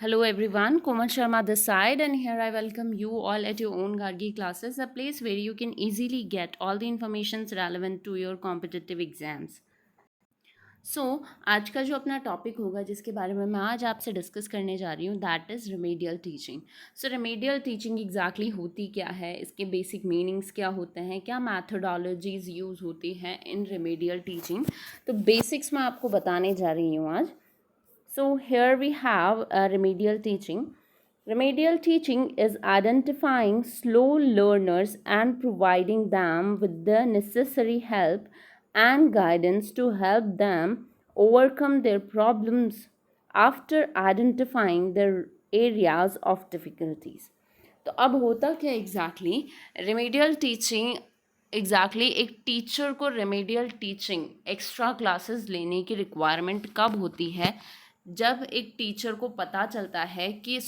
Hello everyone, Komal Sharma this side, and here I welcome you all at your own Gargi classes, a place where you can easily get all the informations relevant to your competitive exams. आज का जो अपना topic होगा जिसके बारे में मैं आज आपसे डिस्कस करने जा रही हूँ that is remedial teaching. Remedial teaching exactly होती क्या है, इसके बेसिक मीनिंग्स क्या होते हैं, क्या मैथडोलॉजीज़ यूज़ होती हैं इन रेमेडियल टीचिंग, तो बेसिक्स मैं आपको बताने जा रही हूँ आज। So here we have remedial teaching. Remedial teaching is identifying slow learners and providing them with the necessary help and guidance to help them overcome their problems after identifying their areas of difficulties. तो अब होता क्या exactly remedial teaching exactly एक teacher को remedial teaching extra classes लेने की requirement कब होती है, जब एक टीचर को पता चलता है कि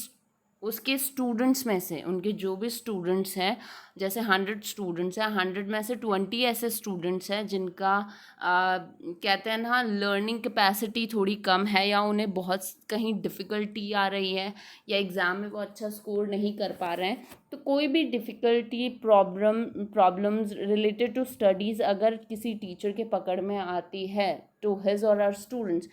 उसके स्टूडेंट्स में से, उनके जो भी स्टूडेंट्स हैं, जैसे 100 स्टूडेंट्स हैं, 100 में से 20 ऐसे स्टूडेंट्स हैं जिनका कहते हैं ना लर्निंग कैपेसिटी थोड़ी कम है, या उन्हें बहुत कहीं डिफ़िकल्टी आ रही है, या एग्ज़ाम में वो अच्छा स्कोर नहीं कर पा रहे हैं। तो कोई भी difficulty problems related to studies अगर किसी टीचर के पकड़ में आती है टू हिज और आवर स्टूडेंट्स,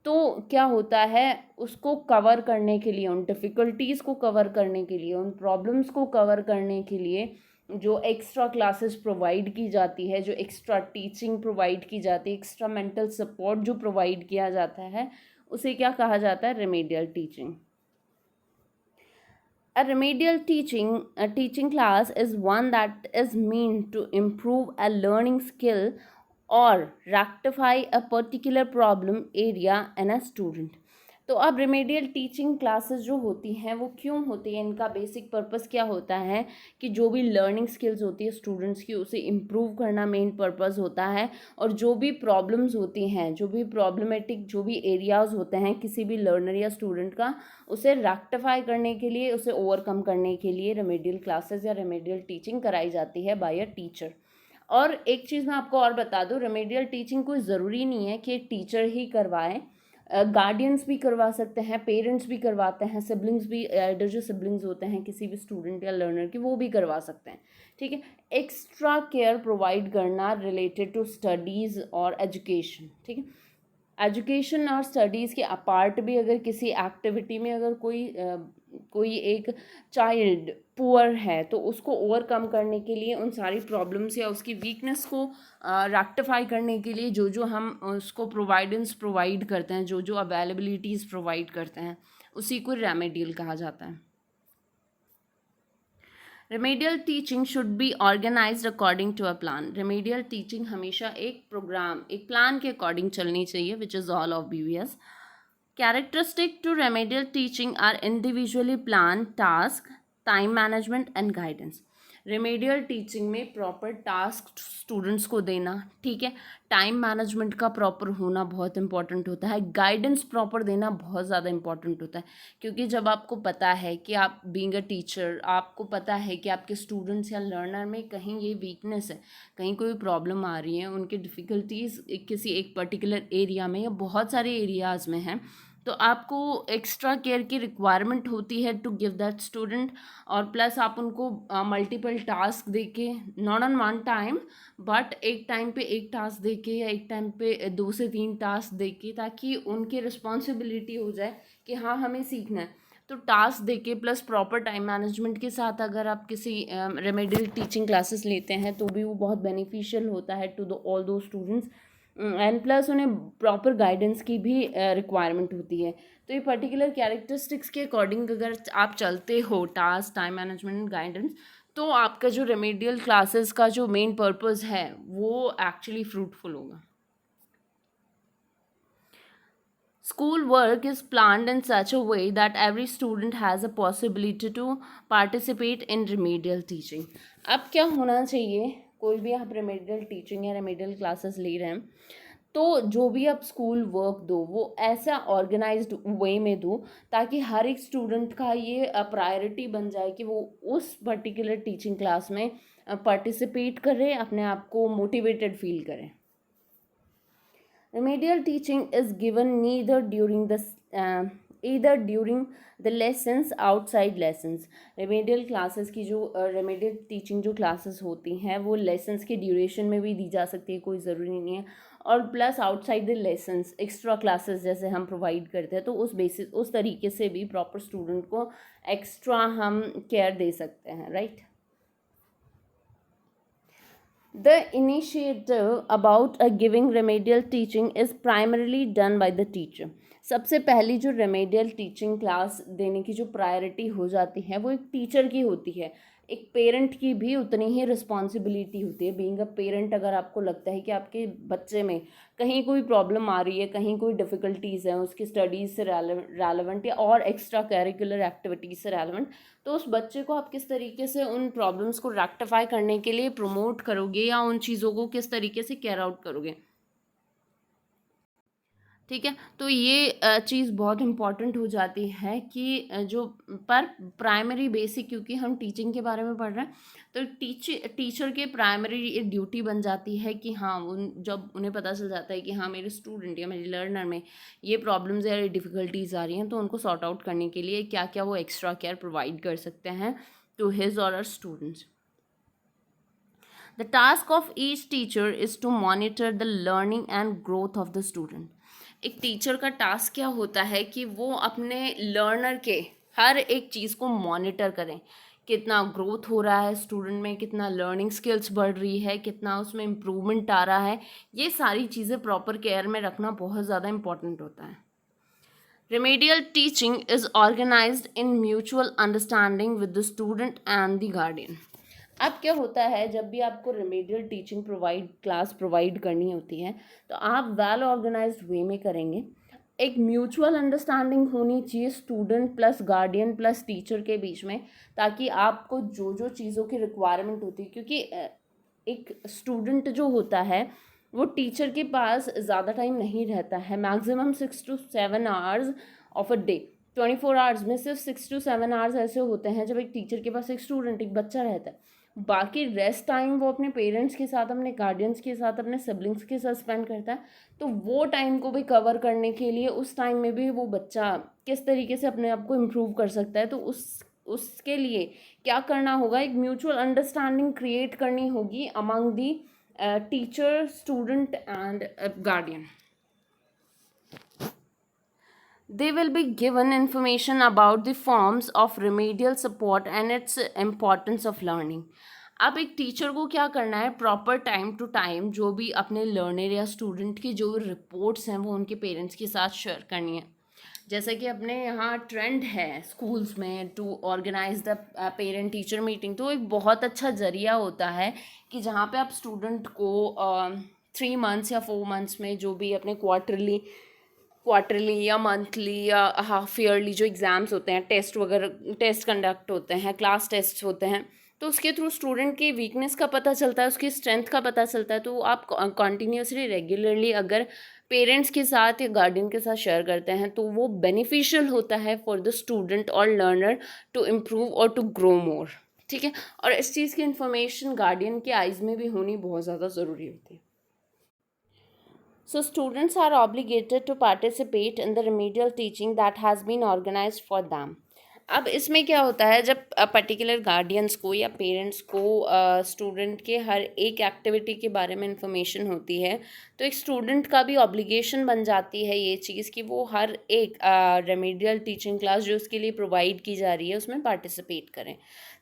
तो क्या होता है, उसको कवर करने के लिए, उन डिफ़िकल्टीज़ को कवर करने के लिए, उन प्रॉब्लम्स को कवर करने के लिए जो एक्स्ट्रा क्लासेस प्रोवाइड की जाती है, जो एक्स्ट्रा टीचिंग प्रोवाइड की जाती है, एक्स्ट्रा मेंटल सपोर्ट जो प्रोवाइड किया जाता है, उसे क्या कहा जाता है, remedial teaching. A remedial teaching class is one that is meant to improve a learning skill or rectify a particular problem area in a student. तो अब रिमेडियल टीचिंग क्लासेस जो होती हैं वो क्यों होती है, इनका बेसिक पर्पस क्या होता है कि जो भी लर्निंग स्किल्स होती है स्टूडेंट्स की उसे इम्प्रूव करना मेन पर्पस होता है, और जो भी प्रॉब्लम्स होती हैं, जो भी प्रॉब्लमेटिक जो भी एरियाज़ होते हैं किसी भी लर्नर या स्टूडेंट का, उसे रेक्टिफाई करने के लिए, उसे ओवरकम करने के लिए रेमेडियल क्लासेस या रेमेडियल टीचिंग कराई जाती है बाय अ टीचर। और एक चीज़ मैं आपको और बता दूँ, रेमेडियल टीचिंग कोई ज़रूरी नहीं है कि एक टीचर ही करवाएं, गार्डियंस भी करवा सकते हैं, पेरेंट्स भी करवाते हैं, सिबलिंग्स भी, एल्डर जो सिबलिंग्स होते हैं किसी भी स्टूडेंट या लर्नर की, वो भी करवा सकते हैं। ठीक है, एक्स्ट्रा केयर प्रोवाइड करना रिलेटेड टू स्टडीज़ और एजुकेशन। ठीक है, एजुकेशन और स्टडीज़ के अपार्ट भी अगर किसी एक्टिविटी में अगर कोई एक चाइल्ड पुअर है, तो उसको ओवरकम करने के लिए, उन सारी प्रॉब्लम्स या उसकी वीकनेस को रेक्टिफाई करने के लिए जो जो हम उसको प्रोवाइड करते हैं, जो जो अवेलेबिलिटीज़ प्रोवाइड करते हैं, उसी को रेमेडियल कहा जाता है। Remedial teaching should be organised according to a plan. Remedial teaching हमेशा एक प्रोग्राम, एक प्लान के अकॉर्डिंग चलनी चाहिए, which is all of BVS। Characteristic to remedial teaching are individually plan, task, time management and guidance. Remedial teaching में proper task students को देना, ठीक है, टाइम मैनेजमेंट का प्रॉपर होना बहुत इंपॉर्टेंट होता है, गाइडेंस प्रॉपर देना बहुत ज़्यादा इंपॉर्टेंट होता है। क्योंकि जब आपको पता है कि आप बीइंग अ टीचर, आपको पता है कि आपके स्टूडेंट्स या लर्नर में कहीं ये वीकनेस है, कहीं कोई प्रॉब्लम आ रही है, उनकी डिफ़िकल्टीज़ किसी एक पर्टिकुलर एरिया में या बहुत सारे एरियाज़ में हैं, तो आपको एक्स्ट्रा केयर की रिक्वायरमेंट होती है टू गिव दैट स्टूडेंट। और प्लस आप उनको मल्टीपल टास्क दे के, not on one time, but एक टाइम पे एक टास्क दे के या एक टाइम पे 2 से 3 टास्क दे के, ताकि उनकी रिस्पॉन्सिबिलिटी हो जाए कि हाँ हमें सीखना है। तो टास्क दे के प्लस प्रॉपर टाइम मैनेजमेंट के साथ अगर आप किसी रेमेडियल टीचिंग क्लासेस लेते हैं तो भी वो बहुत बेनिफिशियल होता है टू द ऑल दो स्टूडेंट्स, एंड प्लस उन्हें प्रॉपर गाइडेंस की भी रिक्वायरमेंट होती है। तो ये पर्टिकुलर कैरेक्टरिस्टिक्स के अकॉर्डिंग अगर आप चलते हो, टास्क, टाइम मैनेजमेंट, गाइडेंस, तो आपका जो रेमेडियल क्लासेस का जो मेन पर्पस है वो एक्चुअली फ्रूटफुल होगा। School work is planned in such a way that every student has a possibility to participate in remedial teaching. अब क्या होना चाहिए, कोई भी आप रेमेडियल टीचिंग या रेमेडियल क्लासेस ले रहे हैं, तो जो भी आप स्कूल वर्क दो वो ऐसा ऑर्गेनाइज्ड वे में दो ताकि हर एक स्टूडेंट का ये प्रायोरिटी बन जाए कि वो उस पर्टिकुलर टीचिंग क्लास में पार्टिसिपेट करें, अपने आप को मोटिवेटेड फील करें। Remedial teaching is given neither during the either during the lessons outside lessons. Remedial classes की जो रेमेडियल टीचिंग जो क्लासेस होती हैं वो लेसन्स के ड्यूरेशन में भी दी जा सकती है, कोई ज़रूरी नहीं है, और plus outside the lessons extra classes जैसे हम प्रोवाइड करते हैं, तो उस बेसिस उस तरीके से भी प्रॉपर स्टूडेंट को एक्स्ट्रा हम केयर दे सकते हैं, right. The initiative about a giving remedial teaching is primarily done by the teacher. सबसे पहली जो रेमेडियल टीचिंग क्लास देने की जो प्रायोरिटी हो जाती है वो एक टीचर की होती है। एक पेरेंट की भी उतनी ही रिस्पॉन्सिबिलिटी होती है। बीइंग अ पेरेंट, अगर आपको लगता है कि आपके बच्चे में कहीं कोई प्रॉब्लम आ रही है, कहीं कोई डिफ़िकल्टीज़ हैं उसकी स्टडीज़ से रेलेवेंट या और एक्स्ट्रा करिकुलर एक्टिविटीज़ से रेलेवेंट, तो उस बच्चे को आप किस तरीके से उन प्रॉब्लम्स को रेक्टिफाई करने के लिए प्रमोट करोगे या उन चीज़ों को किस तरीके से कैर आउट करोगे, ठीक है। तो ये चीज़ बहुत इम्पॉर्टेंट हो जाती है कि जो पर प्राइमरी बेसिक, क्योंकि हम टीचिंग के बारे में पढ़ रहे हैं, तो टीचर के प्राइमरी ड्यूटी बन जाती है कि हाँ, जब उन्हें पता चल जाता है कि हाँ मेरे स्टूडेंट या मेरे लर्नर में ये प्रॉब्लम्स या डिफ़िकल्टीज आ रही हैं, तो उनको सॉर्ट आउट करने के लिए क्या क्या वो एक्स्ट्रा केयर प्रोवाइड कर सकते हैं टू हिज और हर students. The task of each teacher is to monitor the learning and growth of the student. एक टीचर का टास्क क्या होता है कि वो अपने लर्नर के हर एक चीज़ को मॉनिटर करें, कितना ग्रोथ हो रहा है स्टूडेंट में, कितना लर्निंग स्किल्स बढ़ रही है, कितना उसमें इम्प्रूवमेंट आ रहा है, ये सारी चीज़ें प्रॉपर केयर में रखना बहुत ज़्यादा इम्पॉर्टेंट होता है। Remedial teaching is organized in mutual understanding with the student and the guardian. अब क्या होता है, जब भी आपको रेमेडियल टीचिंग क्लास प्रोवाइड करनी होती है तो आप वेल ऑर्गेनाइज्ड वे में करेंगे। एक म्यूचुअल अंडरस्टैंडिंग होनी चाहिए student plus guardian plus teacher के बीच में, ताकि आपको जो जो चीज़ों की रिक्वायरमेंट होती है, क्योंकि एक स्टूडेंट जो होता है वो टीचर के पास ज़्यादा टाइम नहीं रहता है। Maximum 6 to 7 hours of a day, 24 hours में सिर्फ 6 to 7 आवर्स ऐसे होते हैं जब एक टीचर के पास एक स्टूडेंट, एक बच्चा रहता है। बाकी रेस्ट टाइम वो अपने पेरेंट्स के साथ, अपने गार्डियंस के साथ, अपने सिबलिंग्स के साथ स्पेंड करता है। तो वो टाइम को भी कवर करने के लिए उस टाइम में भी वो बच्चा किस तरीके से अपने आप को इम्प्रूव कर सकता है, तो उसके लिए क्या करना होगा, एक म्यूचुअल अंडरस्टैंडिंग क्रिएट करनी होगी among the teacher, student and guardian. They will be given information about the forms of remedial support and its importance of learning. अब एक टीचर को क्या करना है, प्रॉपर टाइम टू टाइम जो भी अपने लर्नर या स्टूडेंट की जो रिपोर्ट्स हैं वो उनके पेरेंट्स के साथ शेयर करनी है। जैसे कि अपने यहाँ ट्रेंड है स्कूल्स में to organise the parent teacher meeting, तो एक बहुत अच्छा ज़रिया होता है कि जहाँ पे आप स्टूडेंट को 3 months या 4 months में जो भी अपने क्वार्टरली या मंथली या हाफ ईयरली जो एग्ज़ाम्स होते हैं, टेस्ट वगैरह, टेस्ट कंडक्ट होते हैं, क्लास टेस्ट होते हैं, तो उसके थ्रू स्टूडेंट की वीकनेस का पता चलता है, उसकी स्ट्रेंथ का पता चलता है। तो आप कंटिन्यूसली रेगुलरली अगर पेरेंट्स के साथ या गार्डियन के साथ शेयर करते हैं तो वो बेनिफिशियल होता है फॉर द स्टूडेंट और लर्नर टू इम्प्रूव और टू ग्रो मोर, ठीक है। और इस चीज़ की इन्फॉर्मेशन गार्डियन के आइज़ में भी होनी बहुत ज़्यादा ज़रूरी होती है। So students are obligated to participate in the remedial teaching that has been organized for them. अब इसमें क्या होता है, जब पर्टिकुलर गार्डियंस को या पेरेंट्स को स्टूडेंट के हर एक एक्टिविटी के बारे में इंफॉर्मेशन होती है, तो एक स्टूडेंट का भी ऑब्लिगेशन बन जाती है ये चीज़ कि वो हर एक रेमेडियल टीचिंग क्लास जो उसके लिए प्रोवाइड की जा रही है उसमें पार्टिसिपेट करें।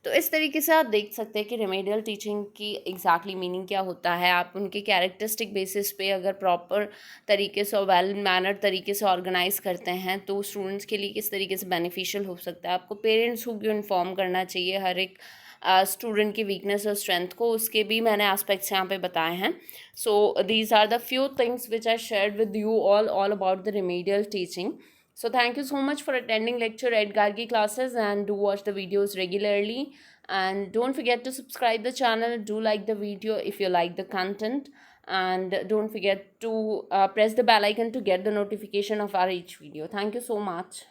तो इस तरीके से आप देख सकते हैं कि रेमेडियल टीचिंग की एग्जैक्टली मीनिंग क्या होता है। आप उनके कैरेक्टरिस्टिक बेसिस पे अगर प्रॉपर तरीके से और वेल मैनर तरीके से ऑर्गेनाइज करते हैं तो स्टूडेंट्स के लिए किस तरीके से बेनिफिशियल हो सकता है। आपको पेरेंट्स को क्यों इन्फॉर्म करना चाहिए हर एक स्टूडेंट की वीकनेस और स्ट्रेंथ को, उसके भी मैंने एस्पेक्ट्स यहाँ पे बताए हैं। So these are the few things which I shared with you all about the remedial teaching. So thank you so much for attending lecture at Gargi classes, and do watch the videos regularly, and don't forget to subscribe the channel. Do like the video if you like the content, and don't forget to press the bell icon to get the notification of our each video. Thank you so much.